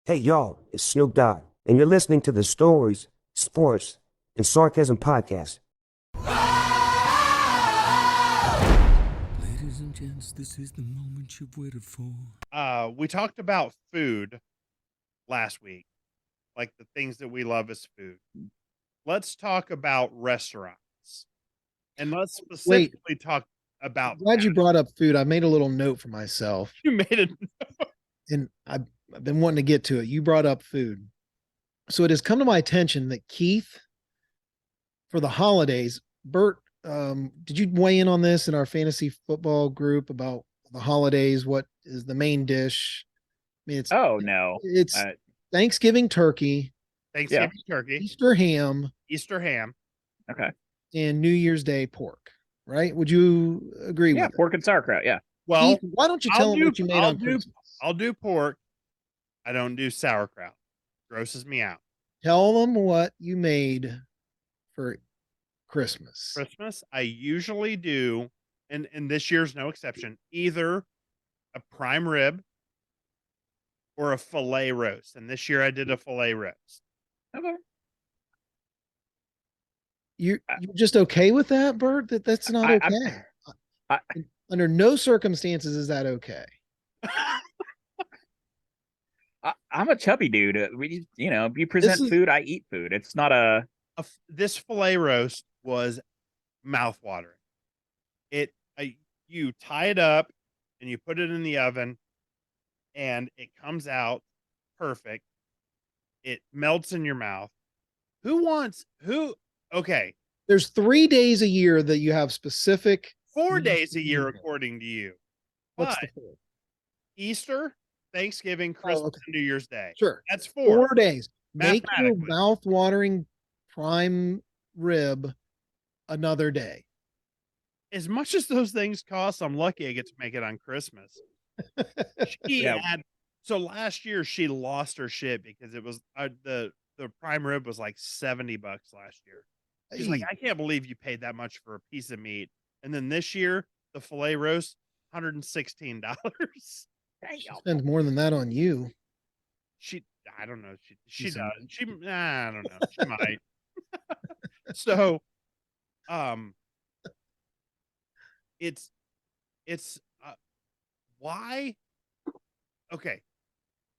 Hey y'all, it's Snoop Dogg, and you're listening to the Stories, Sports, and Sarcasm podcast. Ladies and gents, this is the moment you've waited for. We talked about food last week, like the things that we love as food. Let's talk about restaurants, and let's specifically talk about. Glad you brought up food. I made a little note for myself, You made it. and I've been wanting to get to it. You brought up food. So it has come to my attention that Keith, for the holidays, Bert, did you weigh in on this in our fantasy football group about the holidays? What is the main dish? I mean, No. it's Thanksgiving turkey, Thanksgiving turkey, Easter ham, Okay. and New Year's Day pork. Right? Would you agree with Yeah, pork and sauerkraut. Yeah. Well, Keith, why don't you tell them what you made on Christmas? I'll do pork. I don't do sauerkraut. Grosses me out. Tell them what you made for Christmas. Christmas, I usually do, and this year's no exception, either a prime rib or a filet roast. And this year I did a filet roast. Okay. You're just okay with that, Bert? That's not okay. Under no circumstances is that okay. I'm a chubby dude. You present food, I eat food. It's not this filet roast was mouthwatering. You tie it up and you put it in the oven, and it comes out perfect. It melts in your mouth. Okay. There's 3 days a year that you have specific. 4 days a year, according to you. What's the fourth? Easter, Thanksgiving, Christmas, and New Year's Day. Sure. That's 4 days. Make your mouth-watering prime rib another day. As much as those things cost, I'm lucky I get to make it on Christmas. So last year she lost her shit because it was the prime rib was like $70 last year. She's like, I can't believe you paid that much for a piece of meat. And then this year, the filet roast, $116. She spends more than that on you. I don't know. She does. I don't know. She might. So, it's why? Okay.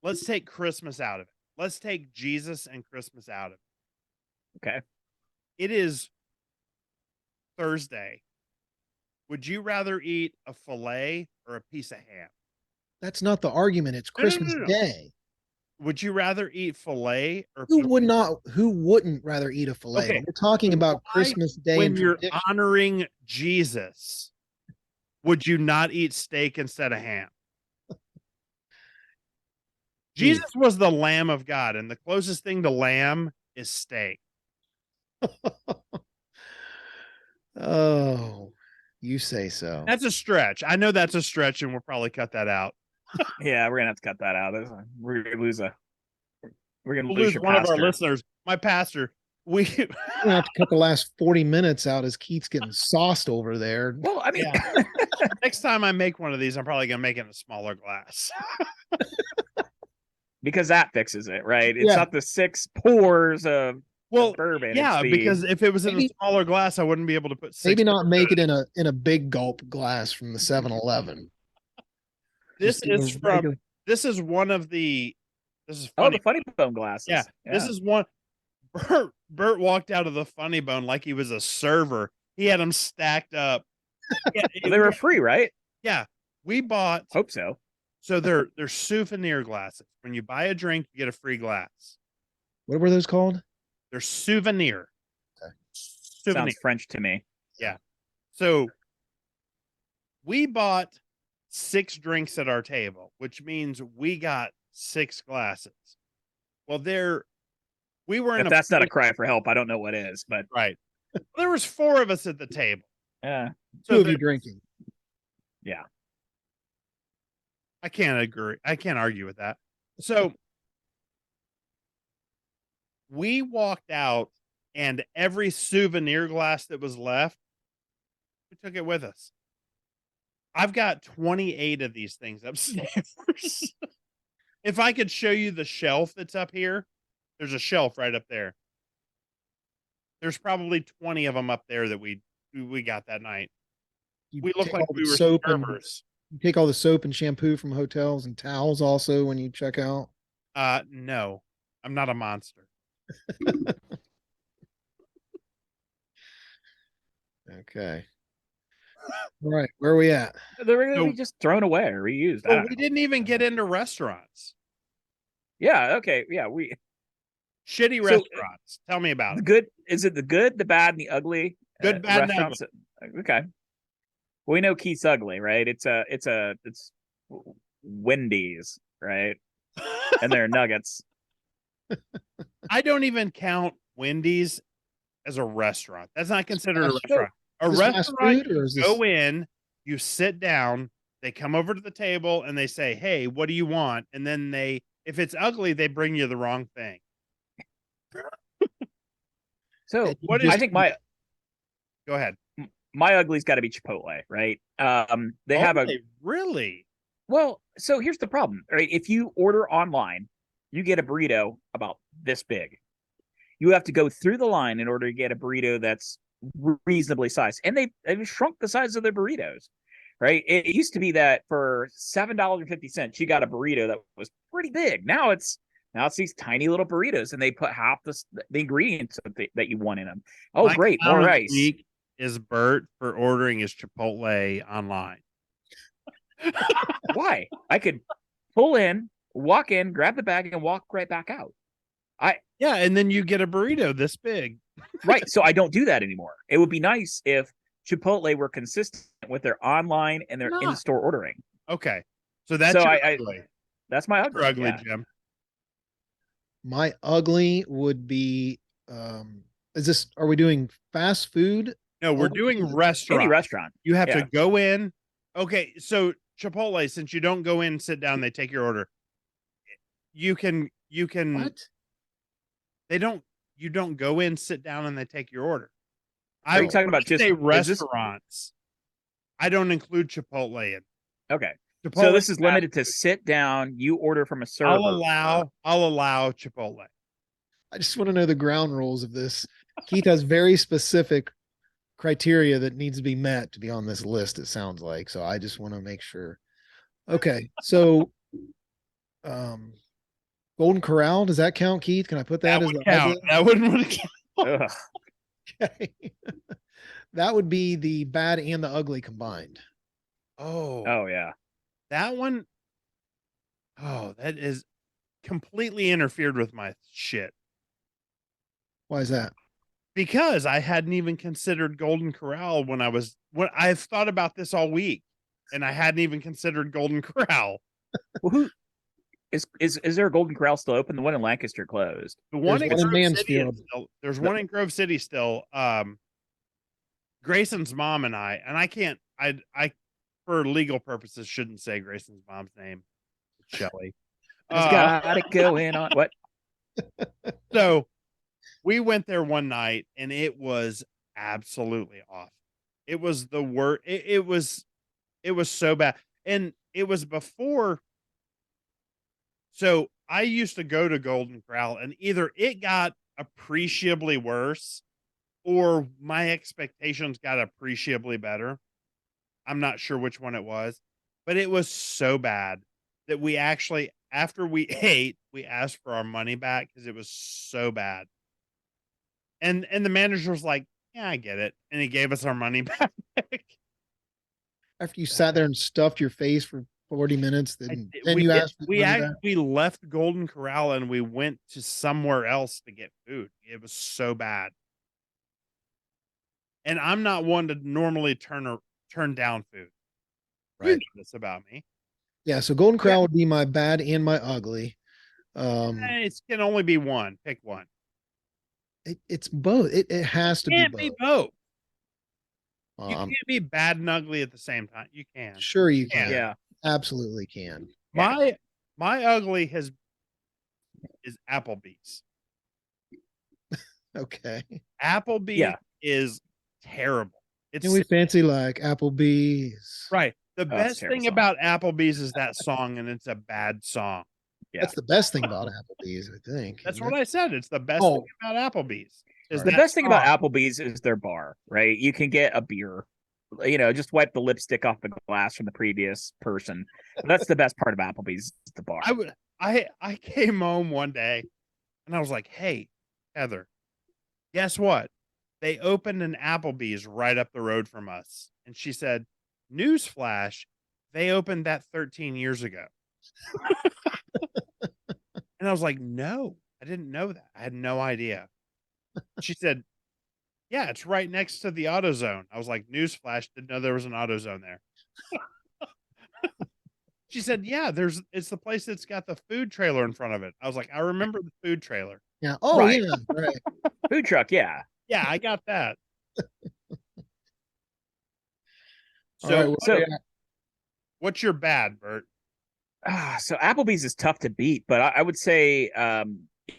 Let's take Christmas out of it. Let's take Jesus and Christmas out of it. Okay. It is Thursday. Would you rather eat a filet or a piece of ham? That's not the argument. It's Christmas Day. Would you rather eat filet or who wouldn't rather eat a filet? Okay. We're talking about Christmas Day. When you're honoring Jesus, would you not eat steak instead of ham? Jesus was the Lamb of God, and the closest thing to lamb is steak. Oh, you say so. That's a stretch. I know that's a stretch, and we'll probably cut that out. Yeah, we're gonna have to cut that out. We're gonna lose one of our listeners. My pastor. We're gonna have to cut the last 40 minutes out as Keith's getting sauced over there. Well, I mean, next time I make one of these, I'm probably gonna make it in a smaller glass. Because that fixes it, right? It's not the 6 pours of bourbon. Yeah, because if it was in a smaller glass, I wouldn't be able to put 6. Maybe not make it in a big gulp glass from the 7-Eleven. This is one of the. This is funny. The Funny Bone glasses. Yeah, this is one. Bert walked out of the Funny Bone like he was a server. He had them stacked up. Yeah, they were free, right? Yeah, we bought. Hope so. So they're souvenir glasses. When you buy a drink, you get a free glass. What were those called? They're souvenir. Okay. Sounds French to me. Yeah. So we bought 6 drinks at our table, which means we got 6 glasses. Well, we were in. If that's not a cry for help, I don't know what is. But right, there was 4 of us at the table. Yeah, so 2 of you drinking. Yeah, I can't agree. I can't argue with that. So we walked out, and every souvenir glass that was left, we took it with us. I've got 28 of these things upstairs. if I could show you the shelf that's up here, there's a shelf right up there. There's probably 20 of them up there that we got that night. You We look take like all the we were soap and servers. you take all the soap and shampoo from hotels and towels also when you check out. No, I'm not a monster. Okay. All right, where are we at? They're going to be So- just thrown away or reused. I Well, don't we know. didn't even get into restaurants. Yeah. Okay. Yeah. Shitty So, restaurants. Tell me about The it. good is it the good, the bad, and the ugly? Good, bad, and restaurants. Okay. Well, we know Keith's ugly, right? It's Wendy's, right? And they're nuggets. I don't even count Wendy's as a restaurant. That's not considered a Fast- restaurant. A Is this fast restaurant, food or is you this go in, you sit down, they come over to the table and they say, "Hey, what do you want?" And then if it's ugly, they bring you the wrong thing. So And you what just- I think my Go ahead. ugly's got to be Chipotle, right? They have a really. well. So here's the problem, right? If you order online, you get a burrito about this big. You have to go through the line in order to get a burrito that's reasonably sized, and they've shrunk the size of their burritos, right? It used to be that for $7.50 you got a burrito that was pretty big. Now it's these tiny little burritos, and they put half the ingredients that you want in them. Oh, My great, clown more of the rice. week is Bert for ordering his Chipotle online. Why? I could pull in, walk in, grab the bag, and walk right back out. Yeah, and then you get a burrito this big. Right. So I don't do that anymore. It would be nice if Chipotle were consistent with their online and their Not. in-store ordering. Okay, so that's So your I- ugly. That's my Your ugly. ugly, Yeah. Jim. my ugly would be are we doing fast food? No, we're Oh, doing any restaurant. Any restaurant. You have Yeah. to go in. Okay, so Chipotle, since you don't go in, sit down, they take your order. You can What? you don't go in, sit down, and they take your order. Are you talking about when I just- say is this- restaurants? I don't include Chipotle in. Okay. Chipotle So this is fast limited to food. sit down. You order from a server. I'll allow Chipotle. I just want to know the ground rules of this. Keith has very specific criteria that needs to be met to be on this list, it sounds like. So I just want to make sure. Okay. So Golden Corral, does that count, Keith? Can I put that, That as would the count. ugly? That wouldn't count. Ugh. Okay. That would be the bad and the ugly combined. Oh yeah. That one. Oh, that is completely interfered with my shit Why is that? because I hadn't even considered Golden Corral when I've thought about this all week and I hadn't even considered Golden Corral. Well, who is there a Golden Corral still open? The one in Lancaster closed. The one There's in one in Grove City is Mansfield. there's one in Grove City still. Grayson's mom and I can't, I, for legal purposes, shouldn't say Grayson's mom's name. It's Shelly. Just got it going on. What? So we went there one night and it was absolutely off. It was the worst. It was so bad. And it was before. So I used to go to Golden Corral and either it got appreciably worse or my expectations got appreciably better. I'm not sure which one it was, but it was so bad that we actually, after we ate, we asked for our money back because it was so bad. And the manager was like, "Yeah, I get it," and he gave us our money back. After you sat there and stuffed your face for 40 minutes, then we you did- asked for the money back? we left Golden Corral and we went to somewhere else to get food. It was so bad. And I'm not one to normally turn down food. You Right. know this about me. Yeah, so Golden Corral would be my bad and my ugly. It can only be one. Pick one. It's both. It has to You can't be be both. both. You can't be bad and ugly at the same time. You can. Sure you can. Yeah. Absolutely can. My ugly is Applebee's. Okay. Applebee's Yeah. is terrible. It's Can we fancy like Applebee's? right. The it's a best terrible thing song. about Applebee's is that song, and it's a bad song. Yeah. That's the best thing about Applebee's, I think. That's isn't what it? I said. It's the best Oh. thing about Applebee's. Is Sorry. The that best thing about sauce. Applebee's is their bar, right? You can get a beer, just wipe the lipstick off the glass from the previous person. That's the best part of Applebee's, is the bar. I came home one day and I was like, "Hey, Heather, guess what? They opened an Applebee's right up the road from us." And she said, "Newsflash, they opened that 13 years ago." And I was like, "No, I didn't know that. I had no idea." She said, "Yeah, it's right next to the AutoZone." I was like, "Newsflash, didn't know there was an AutoZone there." She said, "Yeah, it's the place that's got the food trailer in front of it." I was like, "I remember the food trailer." Yeah. Oh, Right. yeah. Right. Food truck, yeah. Yeah, I got that. All right. So, Well, So- yeah. what's your bad, Bert? So Applebee's is tough to beat, but I would say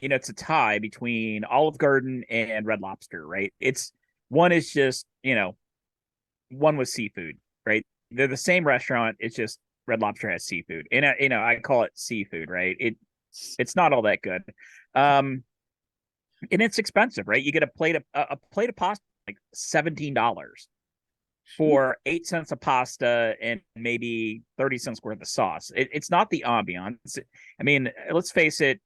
it's a tie between Olive Garden and Red Lobster, right? One is just, one with seafood, right? They're the same restaurant, it's just Red Lobster has seafood. And I call it seafood, right? It's not all that good. And it's expensive, right? You get a plate of pasta like $17 for 8 cents of pasta and maybe 30 cents worth of sauce. It's not the ambiance. I mean, let's face it,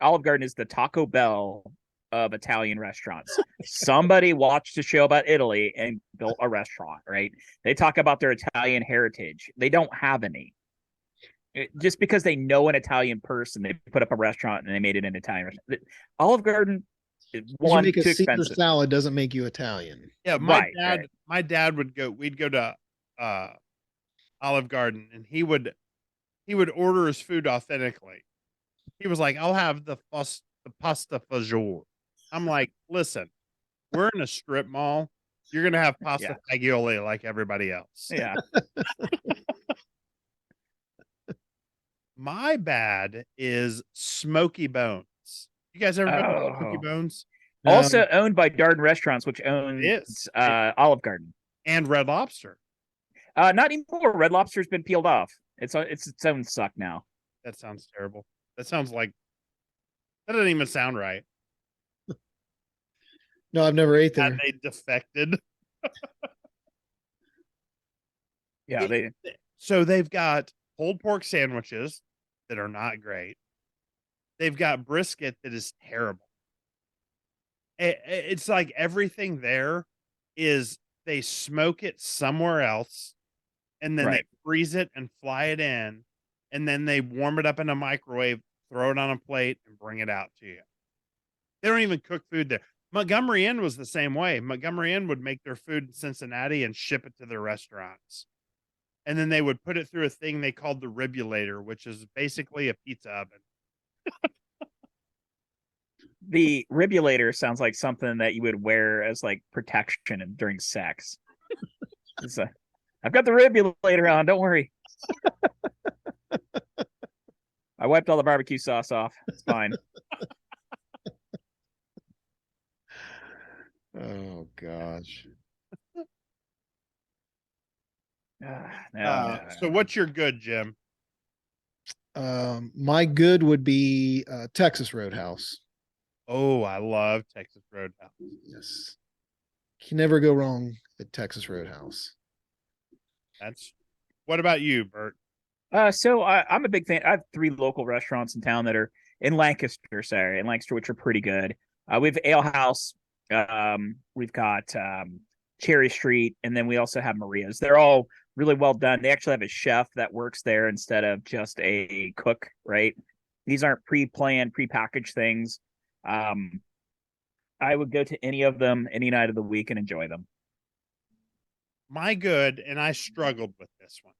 Olive Garden is the Taco Bell of Italian restaurants. Somebody watched a show about Italy and built a restaurant, right? They talk about their Italian heritage. They don't have any. Just because they know an Italian person, they put up a restaurant and they made it an Italian restaurant. Olive Garden, You make a too Caesar expensive. salad doesn't make you Italian. Yeah, Right. my dad we'd go to Olive Garden and he would order his food authentically. He was like, "I'll have the pasta fagioli." I'm like, "Listen, we're in a strip mall. You're gonna have pasta fagioli like everybody else." Yeah. My bad is Smoky Bones. You guys ever been to Smoky Oh. Bones? Also owned by Darden Restaurants, which owns is. Olive Garden. And Red Lobster. Not anymore. Red Lobster's been peeled off. It's its own suck now. That sounds terrible. That doesn't even sound right. No, I've never ate Had there. they defected? Yeah, So they've got pulled pork sandwiches that are not great. They've got brisket that is terrible. It's like everything there is they smoke it somewhere else and then Right. they freeze it and fly it in and then they warm it up in a microwave, throw it on a plate and bring it out to you. They don't even cook food there. Montgomery Inn was the same way. Montgomery Inn would make their food in Cincinnati and ship it to their restaurants. And then they would put it through a thing they called the ribulator, which is basically a pizza oven. The ribulator sounds like something that you would wear as like protection during sex. I've got the ribulator on. Don't worry. I wiped all the barbecue sauce off. It's fine. Oh gosh. So what's your good, Jim? My good would be Texas Roadhouse. Oh, I love Texas Roadhouse. Yes. Can never go wrong at Texas Roadhouse. What about you, Bert? So I'm a big fan. I have 3 local restaurants in town that are in Lancaster, which are pretty good. We have Ale House. We've got Cherry Street, and then we also have Maria's. They're all really well done. They actually have a chef that works there instead of just a cook, right? These aren't pre-planned, pre-packaged things. I would go to any of them any night of the week and enjoy them. My good, and I struggled with this one.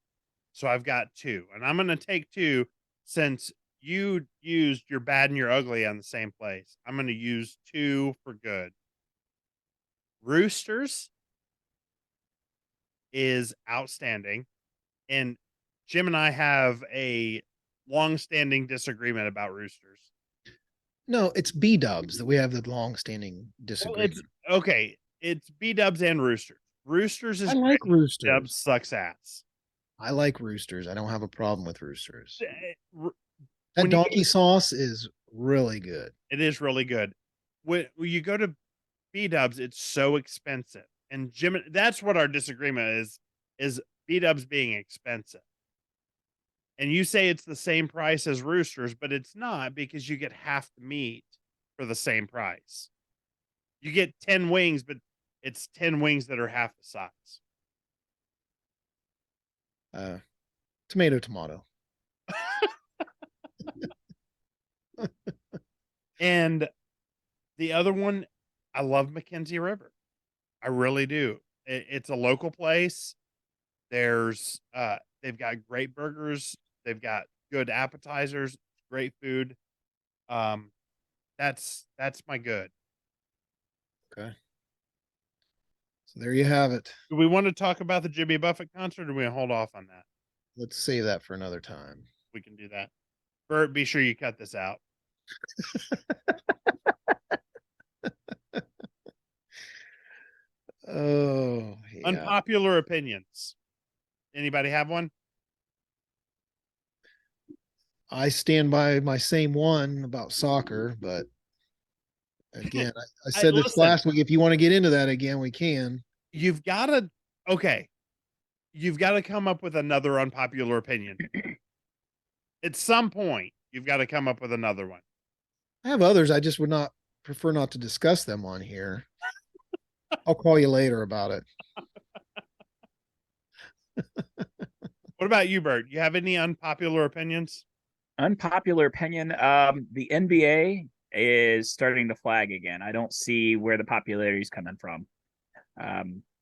So I've got 2, and I'm going to take 2 since you used your bad and your ugly on the same place. I'm going to use 2 for good. Roosters is outstanding. And Jim and I have a long-standing disagreement about Roosters. No, it's B-dubs that we have the long-standing disagreement. Okay. It's B-dubs and Roosters. Roosters is I like great. Roosters. Dubs sucks ass. I like Roosters. I don't have a problem with Roosters. That when you donkey sauce is really good. it is really good. When you go to B-dubs, it's so expensive. And Jim, that's what our disagreement is B-dubs being expensive. And you say it's the same price as Roosters, but it's not because you get half the meat for the same price. You get 10 wings, but it's 10 wings that are half the size. Tomato. And the other one, I love Mackenzie River. I really do. It's a local place. There's they've got great burgers, they've got good appetizers, great food. Um that's my good. Okay. So there you have it. Do we want to talk about the Jimmy Buffett concert or do we hold off on that? Let's save that for another time. We can do that. Bert, be sure you cut this out. Oh, yeah. Unpopular opinions. Anybody have one? I stand by my same one about soccer, but again, I said this listen. last week. If you want to get into that again, we can. You've got to You've got to come up with another unpopular opinion. At some point, you've got to come up with another one. I have others. I just would not prefer not to discuss them on here. I'll call you later about it. What about you, Bert? You have any unpopular opinions? Unpopular opinion. The NBA is starting to flag again. I don't see where the popularity is coming from.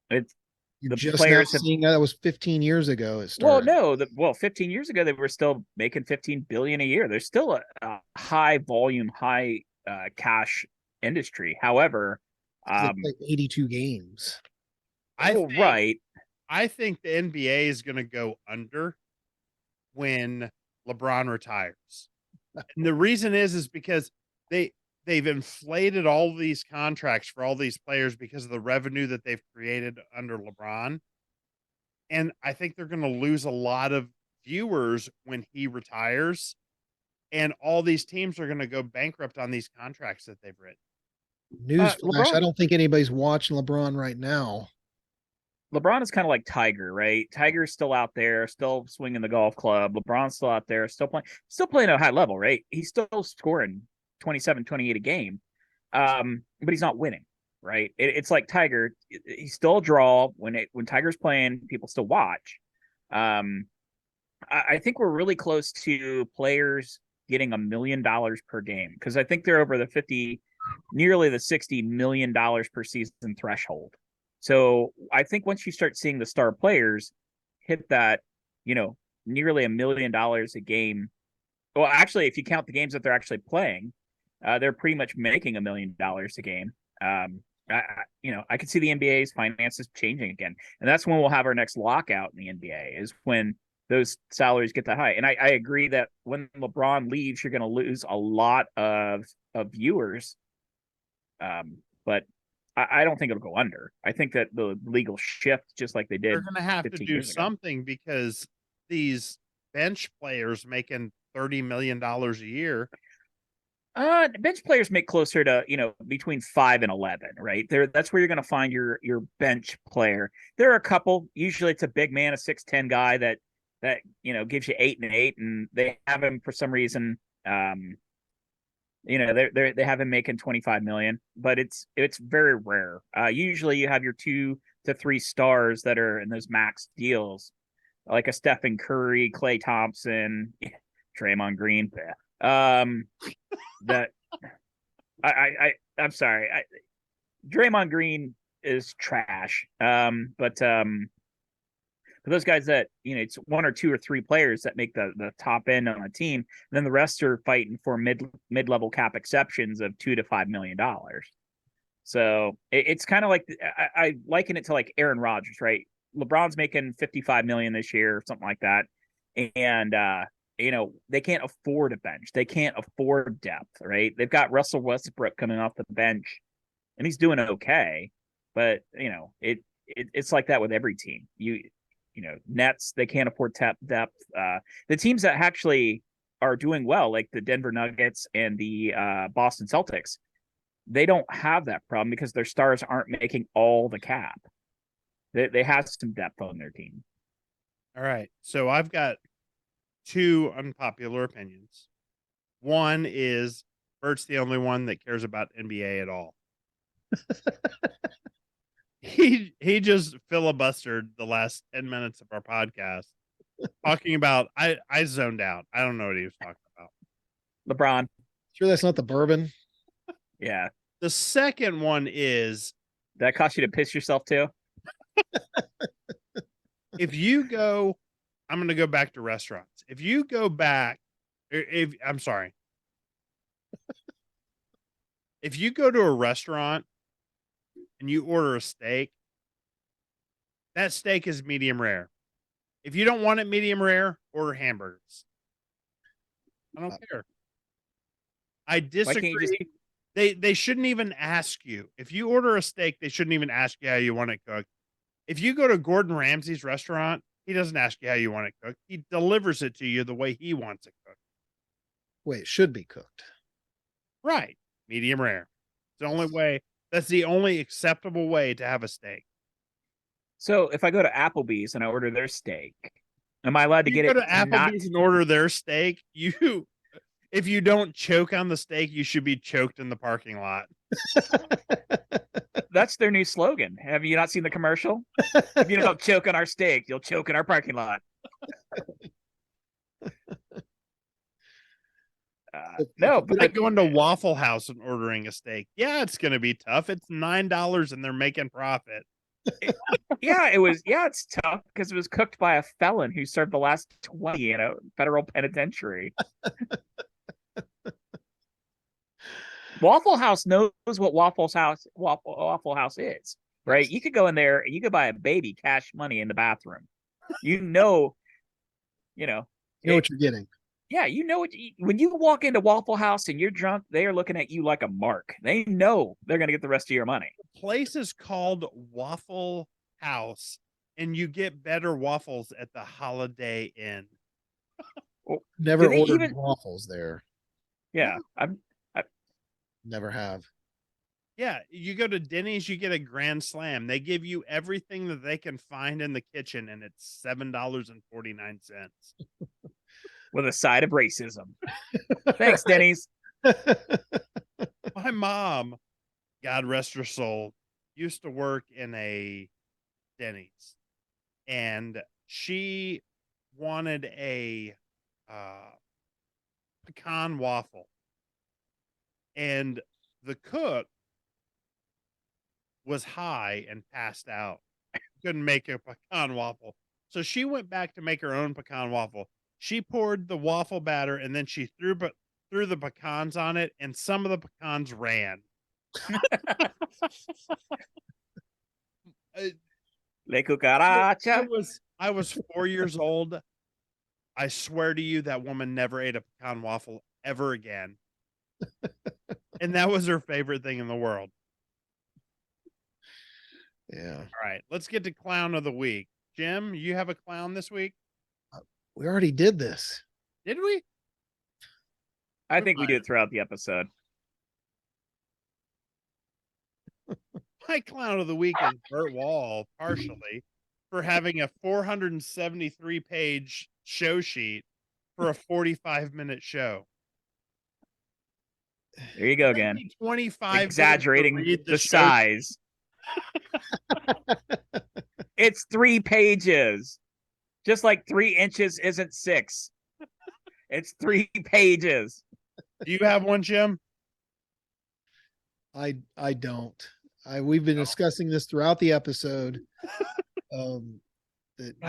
It's You're the just players now have, seeing that was 15 years ago. It well, started. no, 15 years ago they were still making 15 billion a year. There's still a high volume, high cash industry. However, They play 82 games. right. I think the NBA is going to go under when LeBron retires. And the reason is because they've inflated all these contracts for all these players because of the revenue that they've created under LeBron. And I think they're going to lose a lot of viewers when he retires. And all these teams are going to go bankrupt on these contracts that they've written. Newsflash, LeBron- I don't think anybody's watching LeBron right now. LeBron is kind of like Tiger, right? Tiger's still out there, still swinging the golf club. LeBron's still out there, still playing at a high level, right? He's still scoring 27, 28 a game. But he's not winning, right? It's like Tiger. He's still a draw when Tiger's playing, people still watch. I think we're really close to players getting $1 million per game because I think they're over nearly the $60 million per season threshold. So I think once you start seeing the star players hit that, nearly $1 million a game. Well, actually, if you count the games that they're actually playing, they're pretty much making $1 million a game. I could see the NBA's finances changing again, and that's when we'll have our next lockout in the NBA. Is when those salaries get that high. And I agree that when LeBron leaves, you're going to lose a lot of viewers. But I don't think it'll go under. I think that the legal shift, just like they did, They're going to have to do something because these bench players making $30 million a year. Bench players make closer to, between 5 and 11, right? That's where you're going to find your bench player. There are a couple, usually it's a big man, a 6'10" guy that gives you 8 and 8, and they have him for some reason. They have him making 25 million, but it's very rare. Usually you have your 2 to 3 stars that are in those max deals, like a Stephen Curry, Klay Thompson, Draymond Green. That I'm sorry. Draymond Green is trash. But for those guys that, it's 1 or 2 or 3 players that make the top end on a team, and then the rest are fighting for mid-level cap exceptions of $2 to $5 million. So it's kind of like, I liken it to like Aaron Rodgers, right? LeBron's making 55 million this year, something like that. And, they can't afford a bench. They can't afford depth, right? They've got Russell Westbrook coming off the bench and he's doing okay, but it's like that with every team. Nets, they can't afford depth. The teams that actually are doing well, like the Denver Nuggets and the Boston Celtics, they don't have that problem because their stars aren't making all the cap. They have some depth on their team. All right. So I've got two unpopular opinions. One is Bert's the only one that cares about NBA at all. He just filibustered the last 10 minutes of our podcast talking about I zoned out. I don't know what he was talking about. LeBron. Sure, that's not the bourbon. Yeah. The second one is That cost you to piss yourself too? if you go, I'm going to go back to restaurants. If you go back, I'm sorry. If you go to a restaurant and you order a steak, that steak is medium rare. If you don't want it medium rare, order hamburgers. I don't care. I disagree. They shouldn't even ask you. If you order a steak, they shouldn't even ask you how you want it cooked. If you go to Gordon Ramsay's restaurant, he doesn't ask you how you want it cooked. He delivers it to you the way he wants it cooked. Wait, it should be cooked. Right. Medium rare. It's the only way. That's the only acceptable way to have a steak. So if I go to Applebee's and I order their steak, am I allowed to You get go it? to Applebee's and order their steak. If you don't choke on the steak, you should be choked in the parking lot. That's their new slogan. Have you not seen the commercial? If you don't choke on our steak, you'll choke in our parking lot. No, but like going to Waffle House and ordering a steak. Yeah, it's going to be tough. It's $9 and they're making profit. yeah, it was. Yeah, it's tough because it was cooked by a felon who served the last 20 in a federal penitentiary. Waffle House knows what Waffle House is, right? You could go in there and you could buy a baby cash money in the bathroom. You know what you're getting. Yeah, you know when you walk into Waffle House and you're drunk, they are looking at you like a mark. They know they're going to get the rest of your money. The place is called Waffle House, and you get better waffles at the Holiday Inn. Never ordered waffles there. Yeah, Never have. Yeah, you go to Denny's, you get a Grand Slam. They give you everything that they can find in the kitchen, and it's $7.49. With a side of racism. Thanks, Denny's. My mom, God rest her soul, used to work in a Denny's, and she wanted a pecan waffle, and the cook was high and passed out. Couldn't make a pecan waffle, so she went back to make her own pecan waffle. She poured the waffle batter and then she threw the pecans on it, and some of the pecans ran. Le cucaracha. I was 4 years old. I swear to you, that woman never ate a pecan waffle ever again. And that was her favorite thing in the world. Yeah. All right, let's get to clown of the week. Jim, you have a clown this week? We already did this. Did we? I think we do it throughout the episode. My clown of the week is Burt Wall, partially, for having a 473-page show sheet for a 45-minute show. There you go again. 25 exaggerating the size. It's 3 pages. Just like 3 inches isn't 6. It's 3 pages. Do you have one, Jim? I don't. We've been discussing this throughout the episode. God,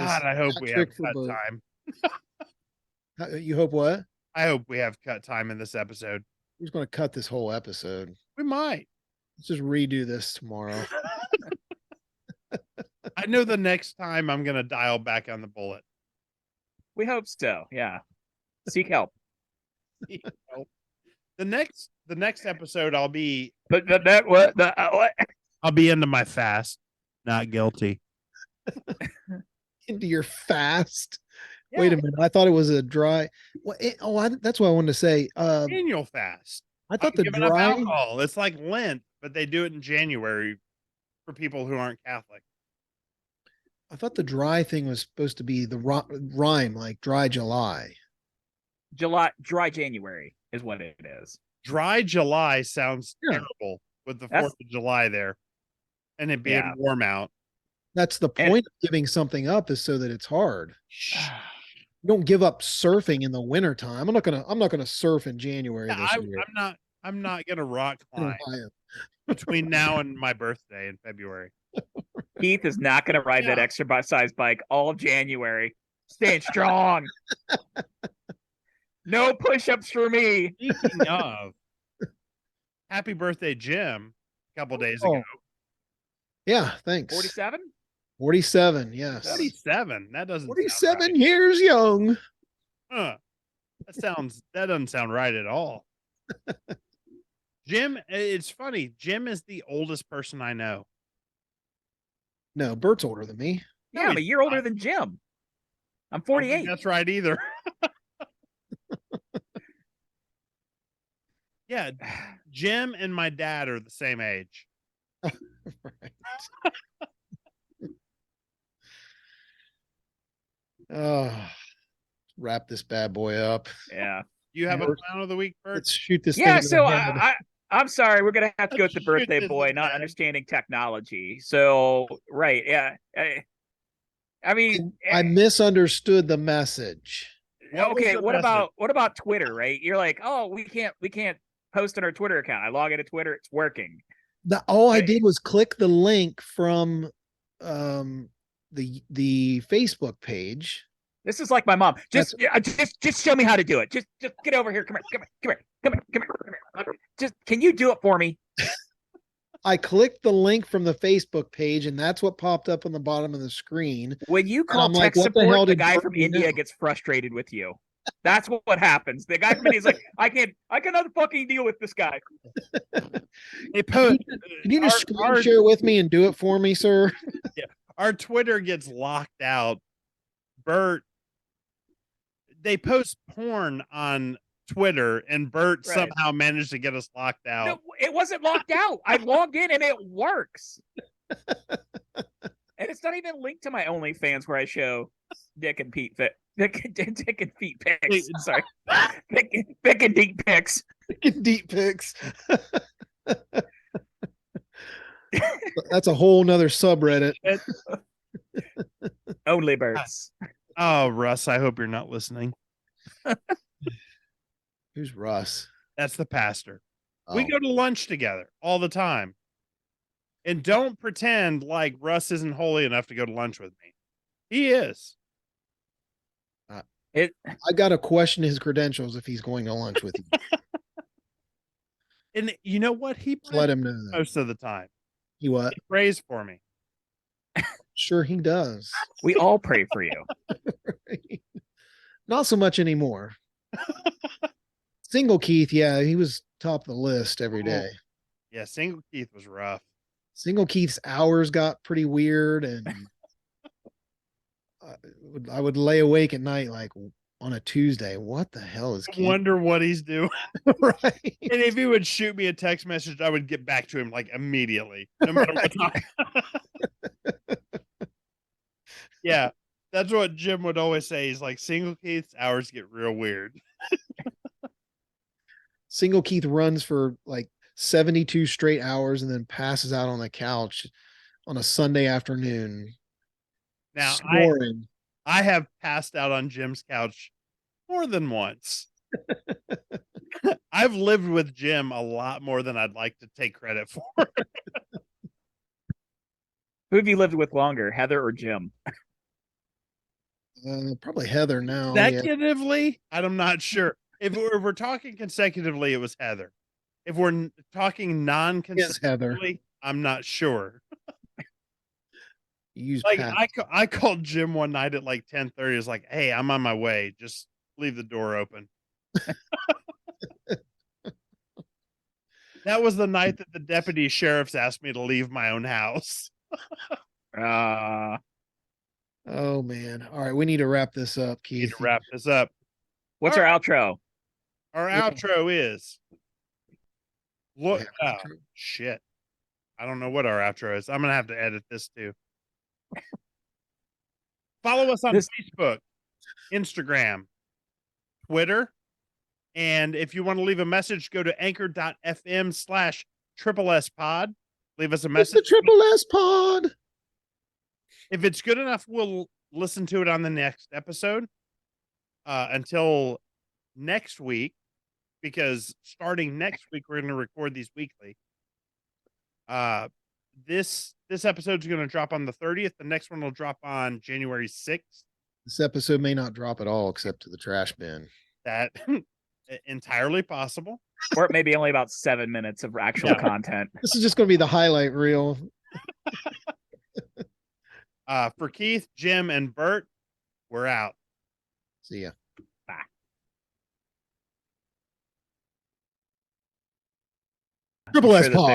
I hope we have cut time. You hope what? I hope we have cut time in this episode. We're just going to cut this whole episode. We might. Let's just redo this tomorrow. I know the next time I'm going to dial back on the bullet. We hope so. Yeah. Seek help. The next episode, I'll be. But that what? I'll be into my fast. Not guilty. Into your fast. Wait a minute. I thought it was a dry. That's what I wanted to say. Annual fast. I I'm thought the giving up dry. alcohol. It's like Lent, but they do it in January for people who aren't Catholic. I thought the dry thing was supposed to be the rhyme, like dry July. Dry January is what it is. Dry July sounds Yeah. terrible with the That's- 4th of July there and it being Yeah. warm out. That's the And- point of giving something up is so that it's hard. You don't give up surfing in the wintertime. I'm not gonna surf in January this year. I'm not gonna rock In climb Ohio. between now and my birthday in February. Keith is not going to ride that Yeah. extra size bike all January. Staying strong. No push-ups for me. Speaking of, happy birthday, Jim, a couple days Oh, ago. yeah, thanks. 47? 47, yes. 47. That doesn't 47 sound years young. right. That doesn't sound right at all. Jim, it's funny. Jim is the oldest person I know. No, Bert's older than me. Yeah, No, I'm a he's year older not. than Jim. I'm I don't think 48. that's right either. Yeah, Jim and my dad are the same age. Right. Oh, wrap this bad boy up. Yeah. You have a Bert, clown of the week, Bert? Let's shoot this Yeah, thing. so in the head. I'm sorry, we're gonna have to go with the Shoot birthday this boy, in not the head. understanding technology. So right, yeah. I mean, I misunderstood the message. What was okay, the what message? about Twitter, right? You're like, oh, we can't post on our Twitter account. I log into Twitter, it's working. All I Right. did was click the link from the Facebook page. This is like my mom. Just show me how to do it. Just get over here. Come here. Just can you do it for me? I clicked the link from the Facebook page, and that's what popped up on the bottom of the screen. When you call I'm like, tech what the hell support, the did guy Bert from do India now? gets frustrated with you. That's what happens. The guy from India is like, I cannot fucking deal with this guy. They put Can you just screen our, share with me and do it for me, sir? our Twitter gets locked out. Bert, they post porn on Twitter, and Bert Right. somehow managed to get us locked out. No, it wasn't locked out. I logged in and it works. And it's not even linked to my OnlyFans where I show Dick and feet pics. Sorry, Dick and deep pics. Deep pics. That's a whole nother subreddit. Only birds. Oh, Russ, I hope you're not listening. Who's Russ? That's the pastor. Oh. We go to lunch together all the time. And don't pretend like Russ isn't holy enough to go to lunch with me. He is. It I got to question his credentials if he's going to lunch with you. And you know what? He Let him know that. most of the time. He what? He prays for me. Sure, he does. we all pray for you. Not so much anymore. Single Keith, yeah, he was top of the list every day. Yeah, single Keith was rough. Single Keith's hours got pretty weird, and I would lay awake at night like on a Tuesday. What the hell is I Keith? wonder what he's doing. Right? And if he would shoot me a text message, I would get back to him like immediately, no matter what time. Yeah, that's what Jim would always say. He's like, single Keith's hours get real weird. Single Keith runs for like 72 straight hours and then passes out on the couch on a Sunday afternoon. Now, snoring. I have passed out on Jim's couch more than once. I've lived with Jim a lot more than I'd like to take credit for. Who have you lived with longer, Heather or Jim? Probably Heather now. Yeah. Consecutively, I'm not sure. If we're talking consecutively, it was Heather. If we're talking Yes, Heather. non-consecutively, I'm not sure. You use Like Pat. I called Jim one night at like 10:30. It's like, hey, I'm on my way. Just leave the door open. That was the night that the deputy sheriffs asked me to leave my own house. Oh man. All right, we need to wrap this up, Need Keith. to wrap this up. What's All our outro? Our Yeah. outro is look. have Oh, an outro? shit. I don't know what our outro is. I'm gonna have to edit this too. Follow us on This- Facebook, Instagram, Twitter, and if you want to leave a message, go to anchor.fm/triple S pod. Leave us a It's message. the Triple S pod. If it's good enough, we'll listen to it on the next episode. Until next week, because starting next week we're going to record these weekly. This episode's going to drop on the 30th. The next one will drop on January 6th. This episode may not drop at all except to the trash bin. That entirely possible. Or it may be only about 7 minutes of actual content. This is just going to be the highlight reel. For Keith, Jim, and Bert, we're out. See ya. Triple S Sure that pod.